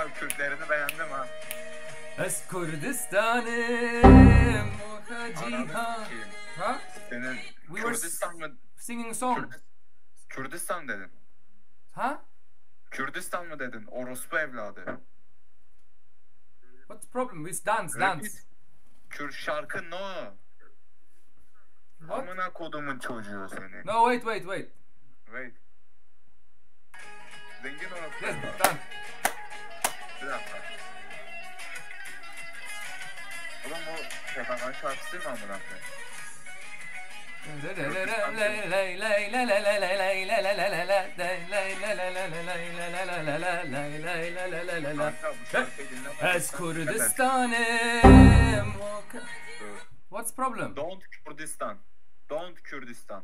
Kanka Kürtlerini beğendim ha. Es Kurdistan'ım Ananı cihan. sikeyim. Huh? Senin We were Kürdistan mı? singing a song. Kürdistan dedin. Huh? Kürdistan mı dedin? Orospu evladı. What's the problem? It's dance, dance. Kürt şarkı no. What? Amına kodumun çocuğu seni. No, wait. Wait. Zengin orospu Yes, evladı. done. Bir dakika. Oğlum bu Kefakan şarkısı mı amına koyayım? Kanka bu şarkıyı dinlemezsen... Es Kurdistan'ım. What's problem? Don't Kürdistan. Don't Kürdistan.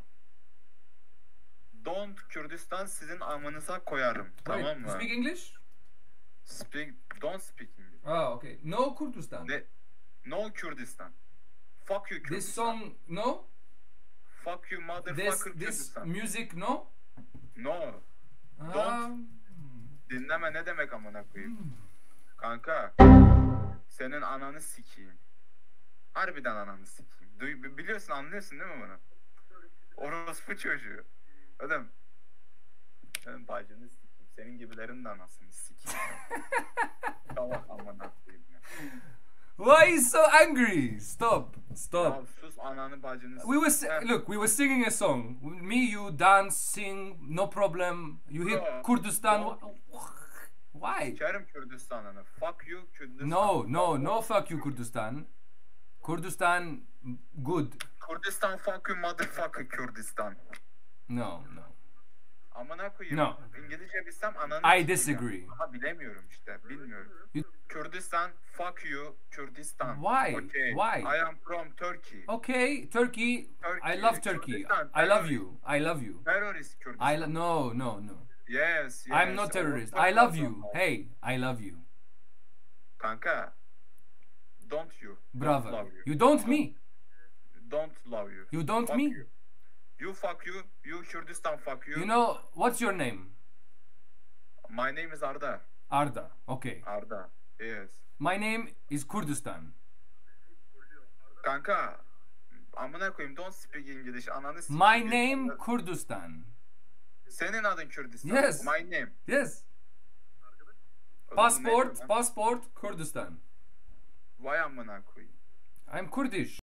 Don't Kürdistan sizin amınıza koyarım. Tamam Wait, mı? you speak English? Don't speak English. Oh, okay. No Kurdistan. No Kürdistan. Fuck you Kürdistan. This song, no? Fuck you motherfucker This Kürdistan. music, no? No. Don't. Dinleme ne demek amına koyayım. Kanka. Senin ananı sikeyim. Harbiden ananı sikeyim. Biliyorsun, anlıyorsun değil mi bunu? Orospu çocuğu. Oğlum. Senin bacını sikeyim. Senin gibilerin de anasını sikeyim. Tamam amına koyayım ya. Why are you so angry? Stop. Ya sus ananı bacını Look, we were singing a song. Me, you dance, sing, no problem. You hit No. Kurdistan. Why? Kerim Kürdistan'ını. Fuck you Kürdistan. No, fuck you Kurdistan. Kurdistan, good. Kurdistan fuck you motherfucker Kürdistan. No. Amına koyayım. No. İngilizce bilsem ananı I sikeyim disagree. ya. Ama bilemiyorum işte. Bilmiyorum. You- Kürdistan fuck you Kürdistan. Why? Okay. Why? I am from Turkey. Okay, Turkey. Turkey, I love Turkey. Kurdistan, I love you. I love you. Terörist Kürdistan. No. Yes. I'm not terrorist. I love you. Hey, I love you. Kanka. Don't you. Bravo. Don't love you. You don't me. Don't love you. You don't Fuck me. You. You fuck you. You Kürdistan fuck you. You know, what's your name? My name is Arda. Arda. Okay. Arda. Yes. My name is Kurdistan. Kanka. Amına koyayım. Don't speak English. Ananı sikeyim. My name Kurdistan. Senin adın Kürdistan. Yes. My name. Yes. Oğlum ne diyorsun lan? Passport Kurdistan. Vay amına koyayım. I'm Kurdish.